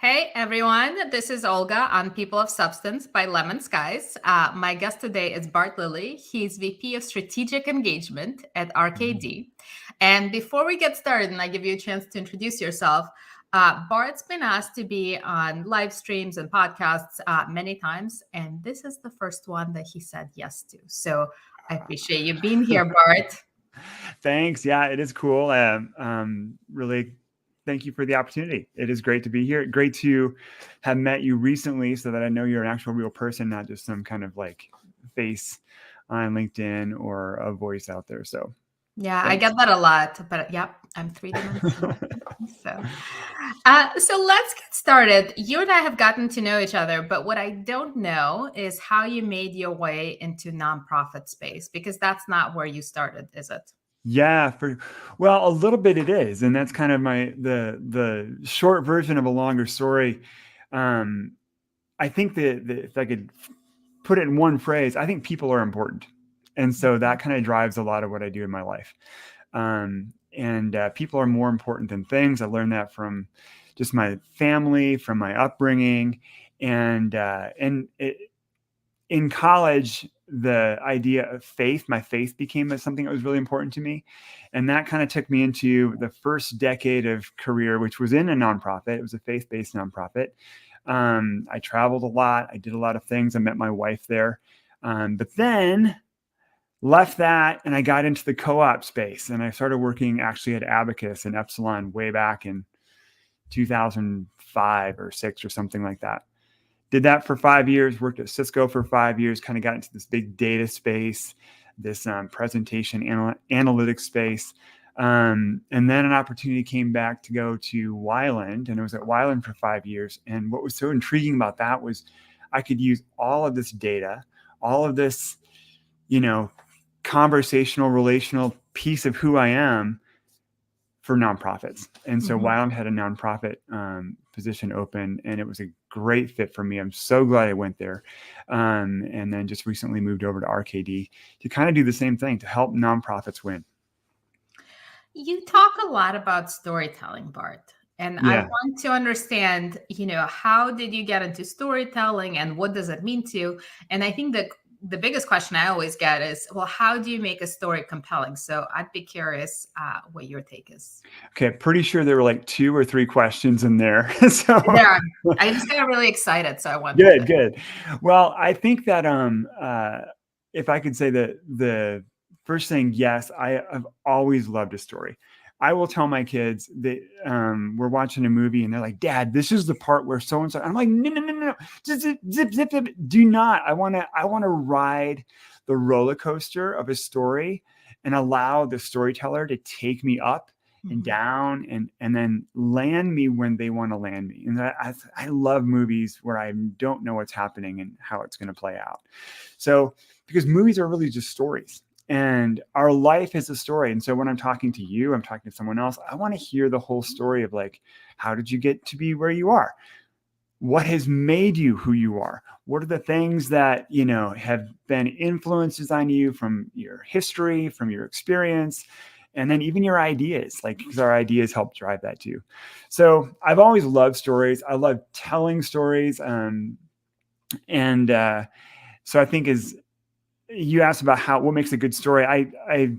Hey everyone, this is Olga on People of Substance by LemonSkies. My guest today is Bart Lillie. He's VP of Strategic Engagement at RKD. And before we get started, and I give you a chance to introduce yourself, Bart's been asked to be on live streams and podcasts many times, and this is the first one that he said yes to. So I appreciate you being here, Bart. Thanks. Yeah, it is cool. Really, thank you for the opportunity. It is great to be here. Great to have met you recently so that I know you're an actual real person, not just some kind of like face on LinkedIn or a voice out there. So Yeah, I thanks. get that a lot, but yep, I'm three-dimensional. So let's get started. You and I have gotten to know each other, but what I don't know is how you made your way into nonprofit space, because that's not where you started, is it? Yeah, well, a little bit it is, and that's kind of the short version of a longer story. I think that if I could put it in one phrase, I think people are important, and so that kind of drives a lot of what I do in my life. And people are more important than things. I learned that from just my family, from my upbringing, and in college, the idea of my faith became something that was really important to me. And that kind of took me into the first decade of career, which was in a nonprofit. It was a faith-based nonprofit. I traveled a lot. I did a lot of things. I met my wife there. But then left that and I got into the co-op space, and I started working actually at Abacus and Epsilon way back in 2005 or 6 or something like that. Did that for 5 years, worked at Cisco for 5 years, kind of got into this big data space, this presentation analytics space. And then an opportunity came back to go to Wyland, and I was at Wyland for 5 years. And what was so intriguing about that was I could use all of this data, all of this, conversational, relational piece of who I am for nonprofits. And so Wyland had a nonprofit position open, and it was a great fit for me. I'm so glad I went there. And then just recently moved over to RKD to kind of do the same thing, to help nonprofits win. You talk a lot about storytelling, Bart. And I want to understand, how did you get into storytelling and what does it mean to you? And I think that the biggest question I always get is, well, how do you make a story compelling? So I'd be curious what your take is. Okay, pretty sure there were like 2 or 3 questions in there. So yeah, I just got really excited, so I wanted good. Well, I think that if I could say that the first thing, yes, I've always loved a story. I will tell my kids that we're watching a movie and they're like, "Dad, this is the part where so and so." I'm like, "No, just zip. Do not. I want to ride the roller coaster of a story and allow the storyteller to take me up and down and then land me when they want to land me." And I love movies where I don't know what's happening and how it's going to play out. So because movies are really just stories. And our life is a story. And so when I'm talking to you, I'm talking to someone else, I want to hear the whole story of like, how did you get to be where you are? What has made you who you are? What are the things that, have been influences on you from your history, from your experience, and then even your ideas, because our ideas help drive that too. So I've always loved stories. I love telling stories. So I think you asked about what makes a good story. I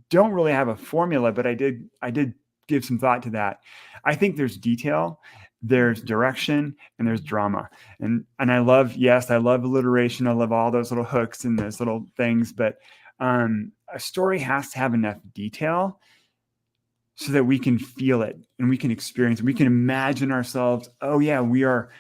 don't really have a formula, but I did give some thought to that. I think there's detail, there's direction, and there's drama. And I love alliteration. I love all those little hooks and those little things, but a story has to have enough detail so that we can feel it and we can experience it. We can imagine ourselves, oh yeah, we are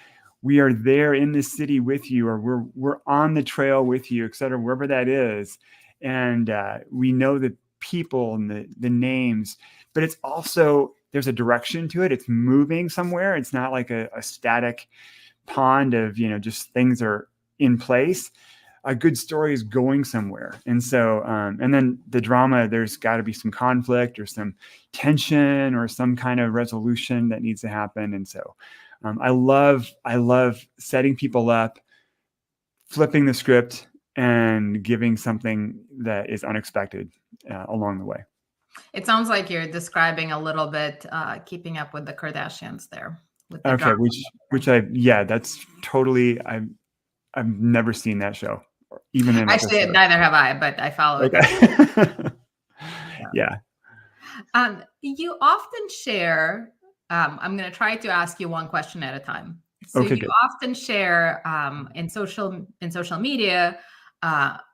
there in the city with you, or we're on the trail with you, et cetera, wherever that is. And we know the people and the names, but it's also, there's a direction to it. It's moving somewhere. It's not like a static pond of, just things are in place. A good story is going somewhere. And so, and then the drama, there's got to be some conflict or some tension or some kind of resolution that needs to happen. And so I love setting people up, flipping the script, and giving something that is unexpected along the way. It sounds like you're describing a little bit Keeping Up with the Kardashians there. with the Okay, drama. that's totally. I've never seen that show, or even an Actually, episode. neither have I, but I follow it. Okay. Yeah. You often share, I'm going to try to ask you one question at a time. So Okay, you good. often share in social media,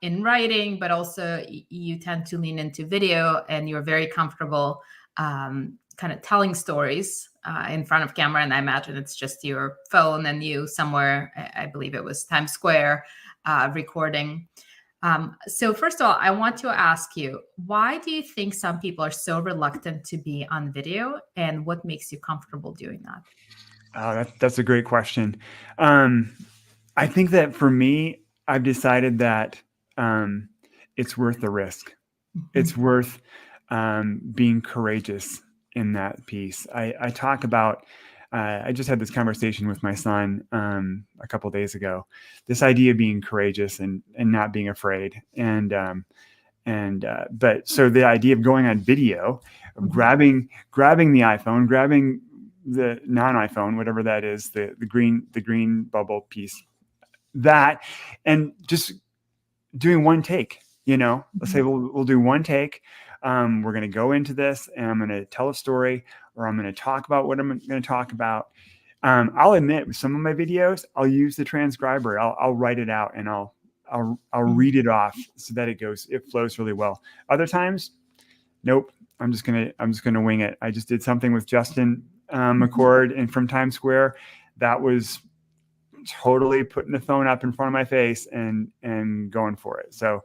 in writing, but also you tend to lean into video, and you're very comfortable kind of telling stories in front of camera. And I imagine it's just your phone and you somewhere, I believe it was Times Square, recording. So first of all, I want to ask you, why do you think some people are so reluctant to be on video, and what makes you comfortable doing that? Oh, that's a great question. I think that for me, I've decided that um, it's worth the risk. Mhm. It's worth being courageous in that piece. I talk about. I just had this conversation with my son a couple days ago. This idea of being courageous and not being afraid, but so the idea of going on video, of Mhm. grabbing the iPhone, grabbing the non-iPhone, whatever that is, the green bubble piece, that, and just doing one take. Let's say Mhm. we'll do one take. We're going to go into this, and I'm going to tell a story, or I'm going to talk about what I'm going to talk about. I'll admit, with some of my videos, I'll use the transcriber. I'll write it out, and I'll Mhm. read it off so that it flows really well. Other times, nope. I'm just gonna wing it. I just did something with Justin Mhm. McCord and from Times Square. That was totally putting the phone up in front of my face and going for it. So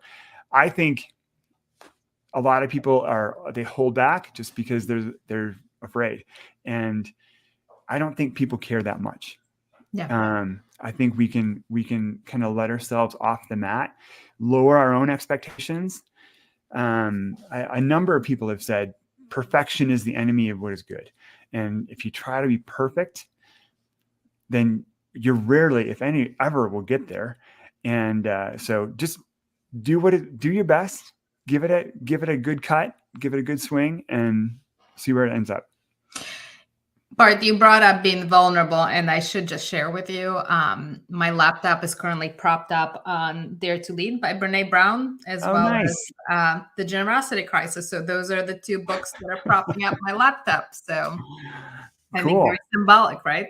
I think a lot of people they hold back just because they're afraid, and I don't think people care that much. Yeah. I think we can kind of let ourselves off the mat, lower our own expectations. A number of people have said perfection is the enemy of what is good, and if you try to be perfect, then you rarely, if any, ever will get there. And so just do your best, give it a good cut, give it a good swing, and see where it ends up. Bart, you brought up being vulnerable, and I should just share with you. My laptop is currently propped up on Dare to Lead by Brene Brown, as Oh, well as nice. The Generosity Crisis. So those are the two books that are propping up my laptop. So I think very Cool. symbolic, right?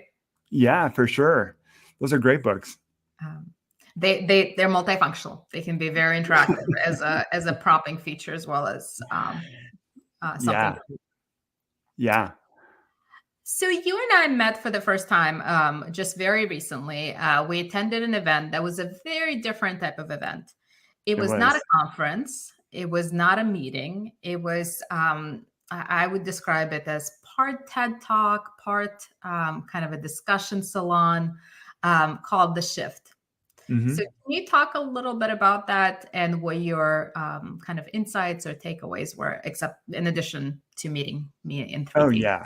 Yeah, for sure. Those are great books. Um, they're multifunctional. They can be very interactive as a propping feature, as well as something. Yeah. Yeah. So you and I met for the first time just very recently. We attended an event that was a very different type of event. It It was not a was. conference. It was not a meeting. It was, I would describe it as part TED Talk, part kind of a discussion salon called The Shift. So Hmm. can you talk a little bit about that and what your kind of insights or takeaways were, except in addition to meeting me in Oh 3D? yeah.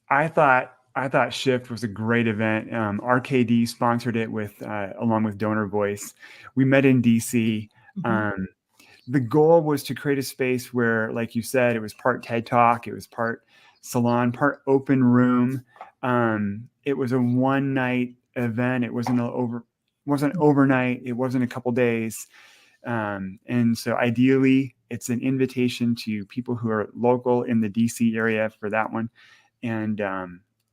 I thought Shift was a great event. RKD sponsored it with along with Donor Voice. We met in DC. Mhm. Um, the goal was to create a space where, like you said, it was part TED Talk, it was part salon, part open room. It was a one night event. It wasn't overnight. It wasn't a couple days. And so ideally, it's an invitation to people who are local in the DC area for that one. And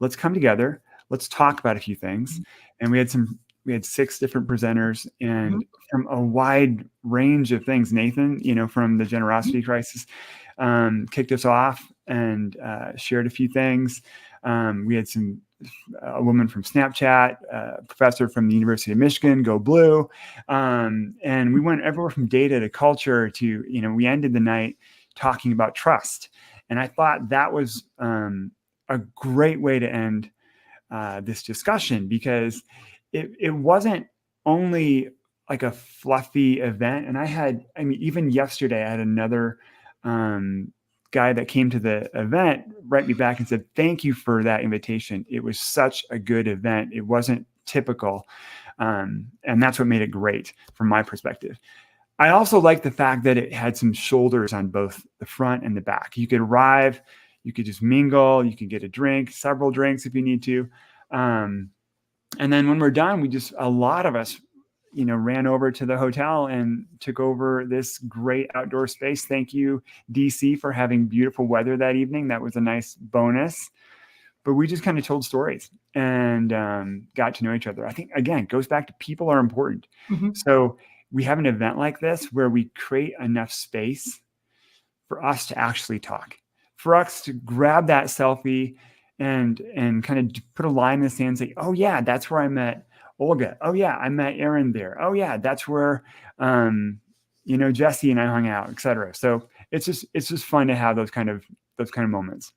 let's come together. Let's talk about a few things. And we had 6 different presenters Mhm. and from a wide range of things. Nathan, from the Generosity Crisis, kicked us off and shared a few things. We had a woman from Snapchat, a professor from the University of Michigan, Go Blue. And we went everywhere from data to culture to, we ended the night talking about trust. And I thought that was a great way to end this discussion, because it wasn't only like a fluffy event. And even yesterday, I had another guy that came to the event write me back and said, "Thank you for that invitation. It was such a good event. It wasn't typical." And that's what made it great from my perspective. I also like the fact that it had some shoulders on both the front and the back. You You could just mingle. You could get a drink, several drinks if you need to. And then when we're done, a lot of us, ran over to the hotel and took over this great outdoor space. Thank you, DC, for having beautiful weather that evening. That was a nice bonus. But we just kind of told stories and got to know each other. I think, again, it goes back to people are important. Mm-hmm. So we have an event like this where we create enough space for us to actually talk, for us to grab that selfie and kind of put a line in the sand and say, oh yeah, that's where I met Olga. Oh yeah, I met Aaron there. Oh yeah, that's where Jesse and I hung out, etc. So it's just fun to have those kind of moments.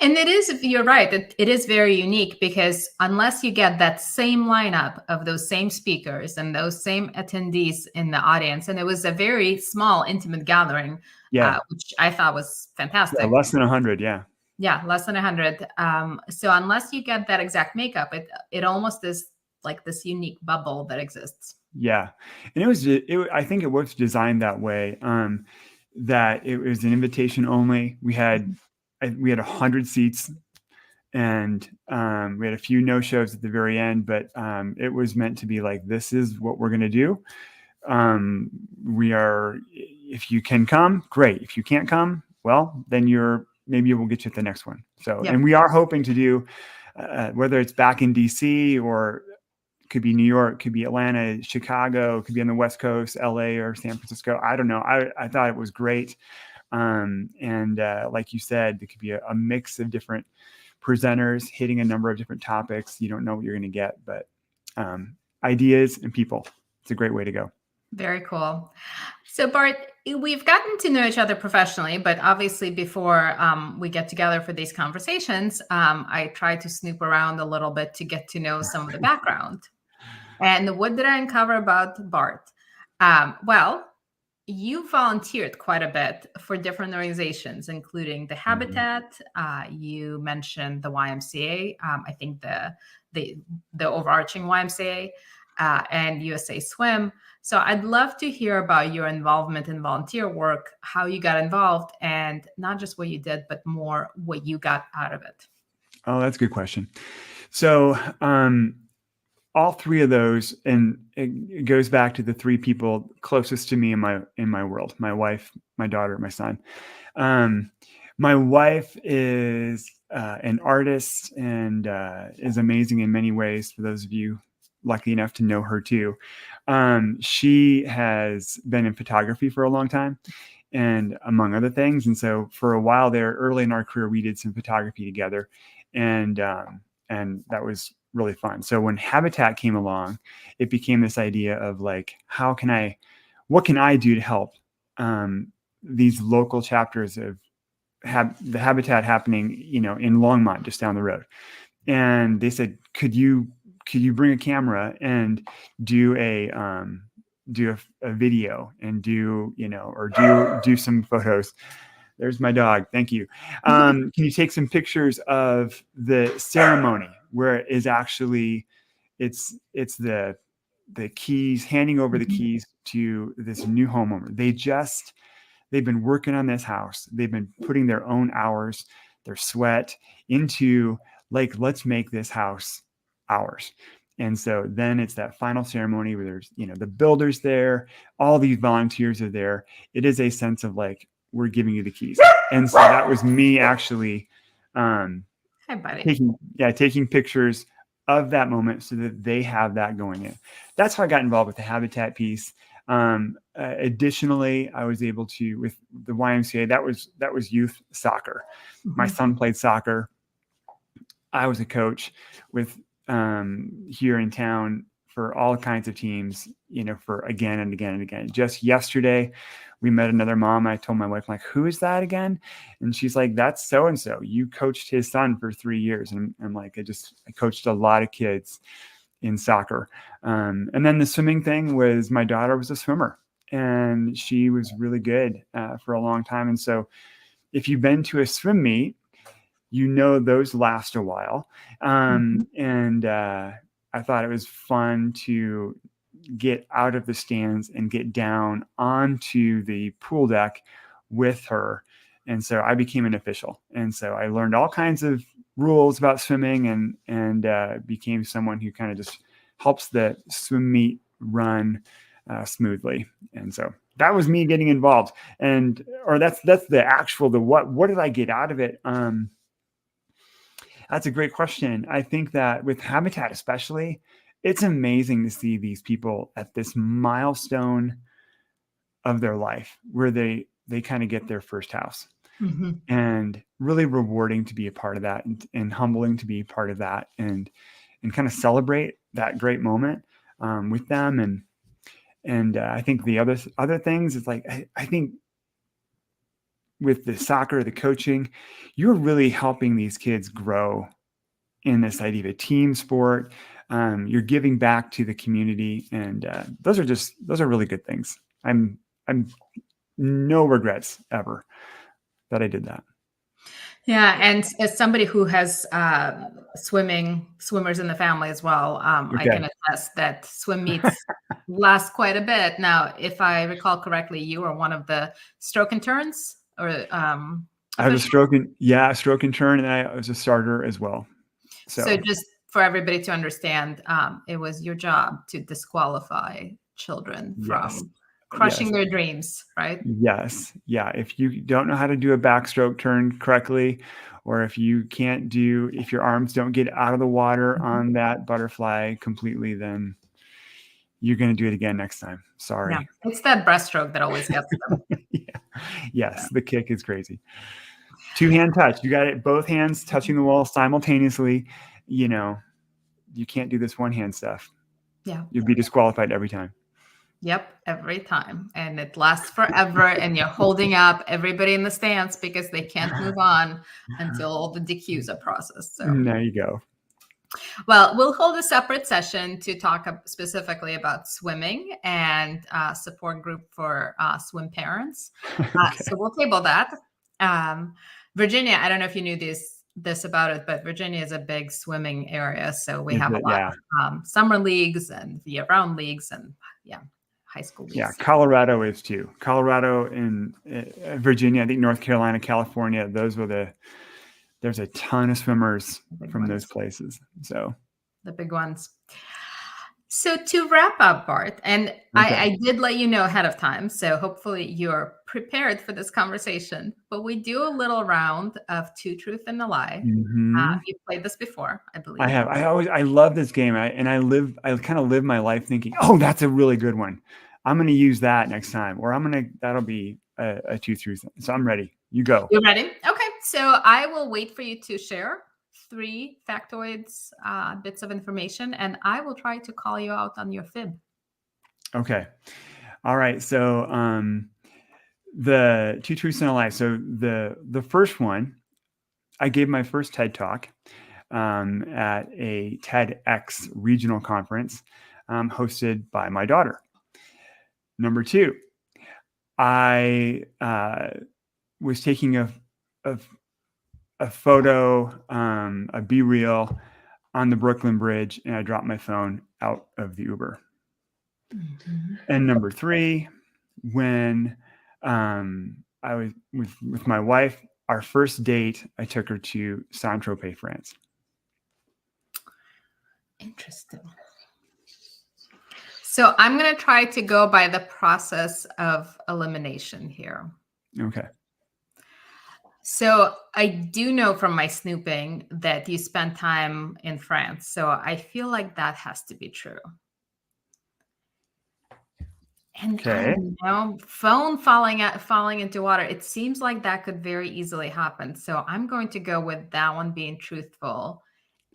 And you're right, it is very unique because unless you get that same lineup of those same speakers and those same attendees in the audience, and it was a very small, intimate gathering, which I thought was fantastic. Yeah, less than 100, yeah. Yeah, less than 100. So unless you get that exact makeup, it almost is like this unique bubble that exists. Yeah, and I think it was designed that way, that it was an invitation only. We had 100 seats, and we had a few no-shows at the very end, but it was meant to be like, this is what we're going to do. If you can come, great. If you can't come, well, then maybe we'll get you at the next one. So, And we are hoping to do, whether it's back in DC or could be New York, could be Atlanta, Chicago, could be on the West Coast, LA or San Francisco. I don't know. I thought it was great. And like you said, it could be a mix of different presenters hitting a number of different topics. You don't know what you're going to get, but ideas and people. It's a great way to go. Very cool. So Bart, we've gotten to know each other professionally, but obviously before we get together for these conversations, I try to snoop around a little bit to get to know some of the background. And what did I uncover about Bart? Well, you volunteered quite a bit for different organizations, including the Habitat. You mentioned the YMCA. I think the overarching YMCA and USA Swim. So I'd love to hear about your involvement in volunteer work, how you got involved, and not just what you did, but more what you got out of it. Oh, that's a good question. So all three of those, and it goes back to the three people closest to me in my world: my wife, my daughter, my son. My wife is an artist and is amazing in many ways. For those of you lucky enough to know her too, she has been in photography for a long time, and among other things. And so for a while there, early in our career, we did some photography together, and that was really fun. So when Habitat came along, it became this idea of like, what can I do to help these local chapters of the Habitat happening, in Longmont, just down the road. And they said, could you bring a camera and do a video and do some photos? There's my dog. Thank you. Can you take some pictures of the ceremony where it is actually, it's the keys, handing over the keys to this new homeowner. They've been working on this house. They've been putting their own hours, their sweat into like, let's make this house ours. And so then it's that final ceremony where there's, the builders there, all these volunteers are there. It is a sense of like, we're giving you the keys. And so that was me actually Hi, buddy. taking pictures of that moment so that they have that going in. That's how I got involved with the Habitat piece. Additionally, I was able to, with the YMCA, that was youth soccer. My son played soccer. I was a coach with here in town for all kinds of teams, for again and again and again. Just yesterday, we met another mom. I told my wife, like, who is that again? And she's like, that's so-and-so. You coached his son for 3 years. And I'm like, I coached a lot of kids in soccer. And then the swimming thing was, my daughter was a swimmer and she was really good for a long time. And so if you've been to a swim meet, those last a while. And I thought it was fun to get out of the stands and get down onto the pool deck with her And so I became an official. And so I learned all kinds of rules about swimming and became someone who kind of just helps the swim meet run smoothly. And so that was me getting involved. Or that's the actual, what did I get out of it? That's a great question. I think that with Habitat especially, it's amazing to see these people at this milestone of their life where they kind of get their first house. Mm-hmm. And really rewarding to be a part of that, and humbling to be part of that, and kind of celebrate that great moment with them. And I think the other things is like, I think with the soccer, the coaching, you're really helping these kids grow in this idea of a team sport. You're giving back to the community, and those are really good things. I'm no regrets ever that I did that. Yeah, and as somebody who has swimmers in the family as well, I Okay. can attest that swim meets last quite a bit. Now, if I recall correctly, you were one of the stroke and turns, or I was a stroke and turn, and I was a starter as well. So just for everybody to understand, it was your job to disqualify children from crushing their dreams, right? Yes. Yeah. If you don't know how to do a backstroke turn correctly, or if your arms don't get out of the water on that butterfly completely, then you're going to do it again next time. Sorry. Yeah. It's that breaststroke that always gets them. Yes. The kick is crazy. 2-hand touch. You got it. Both hands touching the wall simultaneously. You can't do this one-hand stuff. Yeah. You'd be disqualified every time. Yep, every time. And it lasts forever. And you're holding up everybody in the stands because they can't move on until all the DQs are processed. So there you go. Well, we'll hold a separate session to talk specifically about swimming and support group for swim parents. Okay. So we'll table that. Virginia, I don't know if you knew this about it, but Virginia is a big swimming area. So we have a lot of summer leagues and year-round leagues and high school leagues. Yeah, Colorado is too. Colorado and Virginia, I think North Carolina, California, there's a ton of swimmers from those places. So the big ones. So to wrap up, Bart, and I did let you know ahead of time, so hopefully you're prepared for this conversation, but we do a little round of Two Truth and a Lie. You've played this before, I believe. I have. I love this game. I kind of live my life thinking, oh, that's a really good one. I'm going to use that next time, or that'll be a Two Truth. So I'm ready. You go. You're ready? Okay. So I will wait for you to share 3 factoids, bits of information, and I will try to call you out on your fib. Okay. All right. So the Two Truths and a Lie. So the first one, I gave my first TED Talk at a TEDx regional conference hosted by my daughter. Number 2, I was taking a photo, a B-reel on the Brooklyn Bridge, and I dropped my phone out of the Uber. And number 3, when I was with my wife, our first date, I took her to Saint-Tropez, France. Interesting. So I'm going to try to go by the process of elimination here. Okay. So I do know from my snooping that you spent time in France. So I feel like that has to be true. And I don't know, phone falling into water. It seems like that could very easily happen. So I'm going to go with that one being truthful.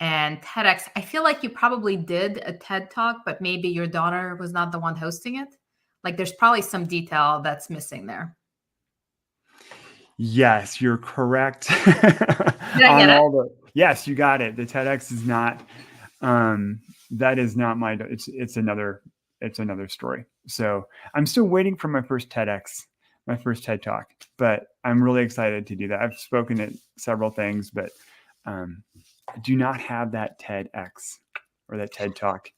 And TEDx, I feel like you probably did a TED Talk, but maybe your daughter was not the one hosting it. Like there's probably some detail that's missing there. Yes, you're correct. Did I get it? Yes, you got it. The TEDx is not, that is not it's another story. So I'm still waiting for my first TED Talk, but I'm really excited to do that. I've spoken at several things, but I do not have that TEDx or that TED Talk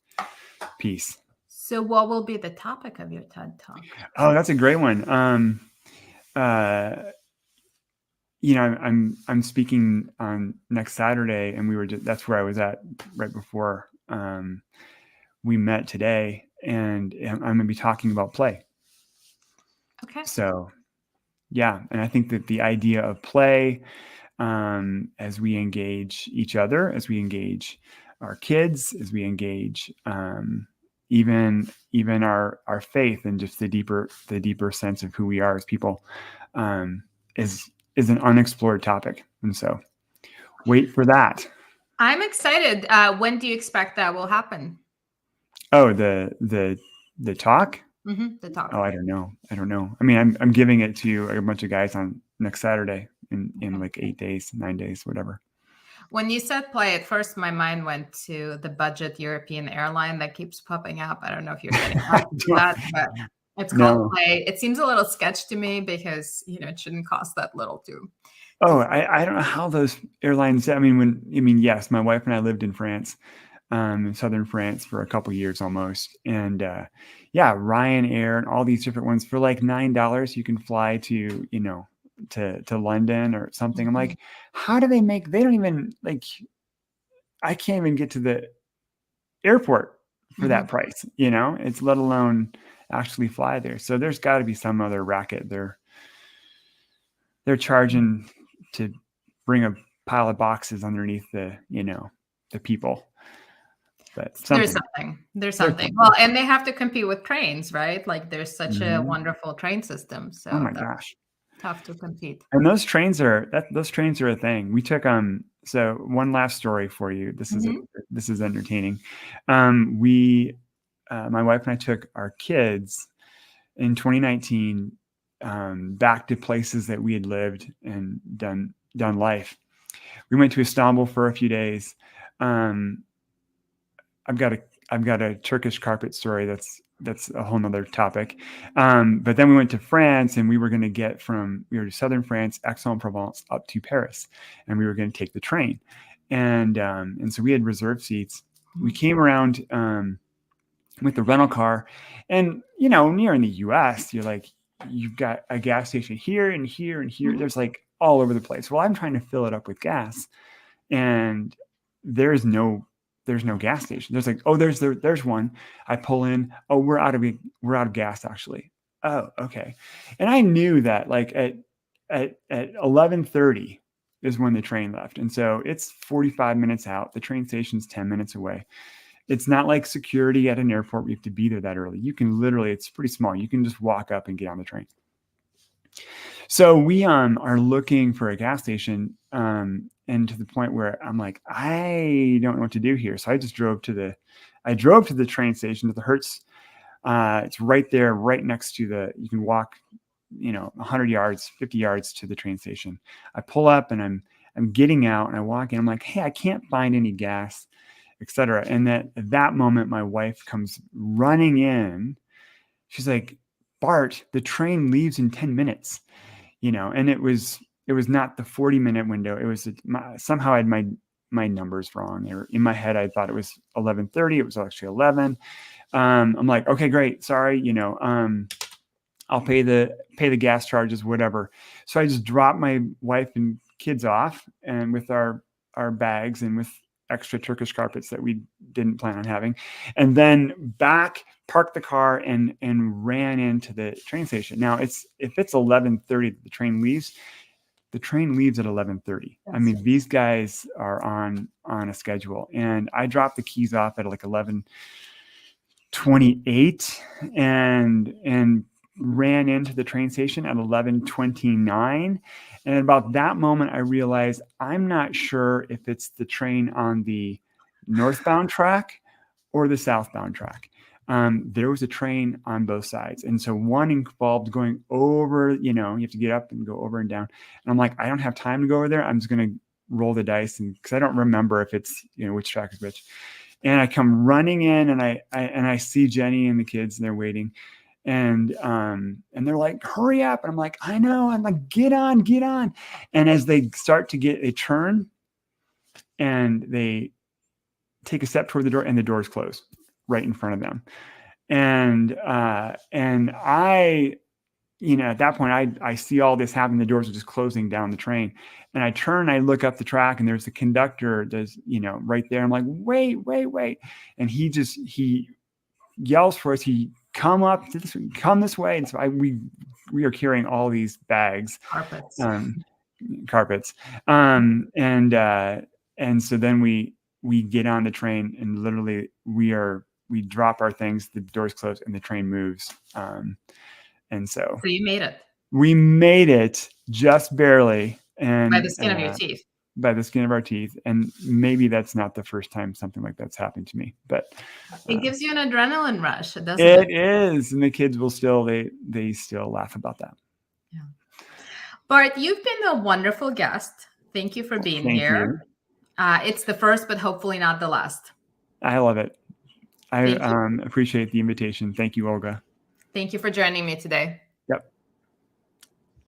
piece. So what will be the topic of your TED Talk? Oh, that's a great one. I'm speaking on next Saturday, and that's where I was at right before we met today, and I'm going to be talking about play. Okay. So yeah, and I think that the idea of play, as we engage each other, as we engage our kids, as we engage even our faith, and just the deeper sense of who we are as people, is an unexplored topic. And so wait for that. I'm excited. When do you expect that will happen? Oh, the talk. The talk. Oh, I don't know. I mean, I'm giving it to a bunch of guys on next Saturday in like 8 days, 9 days, whatever. When you said play, at first my mind went to the budget European airline that keeps popping up. I don't know if you're getting that, but it's called No. play. It seems a little sketch to me because, it shouldn't cost that little to. Oh, I don't know how those airlines. I mean, yes, my wife and I lived in France, in southern France for a couple years almost, and yeah, Ryanair and all these different ones for like $9 you can fly to to London or something. I'm like, how do they make? They don't even like. I can't even get to the airport for that price. It's let alone actually fly there. So there's got to be some other racket they're charging to bring a pile of boxes underneath the people. But There's something. Well, and they have to compete with trains, right? Like there's such a wonderful train system. So oh my gosh, tough to compete. And those trains are a thing. We took so one last story for you. This is entertaining. We my wife and I took our kids in 2019 back to places that we had lived and done life. We went to Istanbul for a few days. I've got a Turkish carpet story that's a whole nother topic. But then we went to France, and we were to southern France, Aix-en-Provence, up to Paris, and we were going to take the train. And so we had reserved seats. We came around with the rental car, and when you're in the US, you're like, you've got a gas station here and here and here. There's like all over the place. Well, I'm trying to fill it up with gas, and there's no gas station. There's like, oh, there's one. I pull in. Oh, we're out of gas actually. Oh, okay. And I knew that like at 11:30 is when the train left, and so it's 45 minutes out. The train station's 10 minutes away. It's not like security at an airport. We have to be there that early. You can literally, it's pretty small. You can just walk up and get on the train. So we are looking for a gas station, and to the point where I'm like, I don't know what to do here. So I just drove to the train station, to the Hertz. It's right there, right next to you can walk, 100 yards, 50 yards to the train station. I pull up, and I'm getting out, and I walk in. I'm like, hey, I can't find any gas, etc. And at that moment, my wife comes running in. She's like, Bart, the train leaves in 10 minutes. And it was not the 40-minute window. It was somehow I had my numbers wrong. Or in my head, I thought it was 11:30. It was actually 11. I'm like, okay, great. Sorry. I'll pay the gas charges, whatever. So I just dropped my wife and kids off, and with our bags, and with extra Turkish carpets that we didn't plan on having, and then parked the car and ran into the train station. Now if it's 11:30, the train leaves at 11:30. I mean, these guys are on a schedule, and I dropped the keys off at like 11:28 and ran into the train station at 11:29. And at about that moment, I realized I'm not sure if it's the train on the northbound track or the southbound track. There was a train on both sides. And so one involved going over, you have to get up and go over and down. And I'm like, I don't have time to go over there. I'm just going to roll the dice, because I don't remember if it's, which track is which. And I come running in, and I see Jenny and the kids, and they're waiting. And they're like, hurry up. And I'm like, I know. I'm like, get on. And as they start to get a turn, and they take a step toward the door, and the doors close right in front of them. And I at that point, I see all this happen. The doors are just closing down the train. And I turn, I look up the track, and there's the conductor that's, right there. I'm like, wait. And he yells for us. He come this way. And so we are carrying all these bags, carpets. And so then we get on the train, and literally we drop our things, the doors close, and the train moves. And so you made it. We made it just barely, and by the skin of your teeth. By the skin of our teeth. And maybe that's not the first time something like that's happened to me, but it gives you an adrenaline rush, doesn't it? It is, and the kids will still they still laugh about that. Yeah. Bart, you've been a wonderful guest. Thank you for being here. It's the first, but hopefully not the last. I love it. I appreciate the invitation. Thank you, Olga. Thank you for joining me today.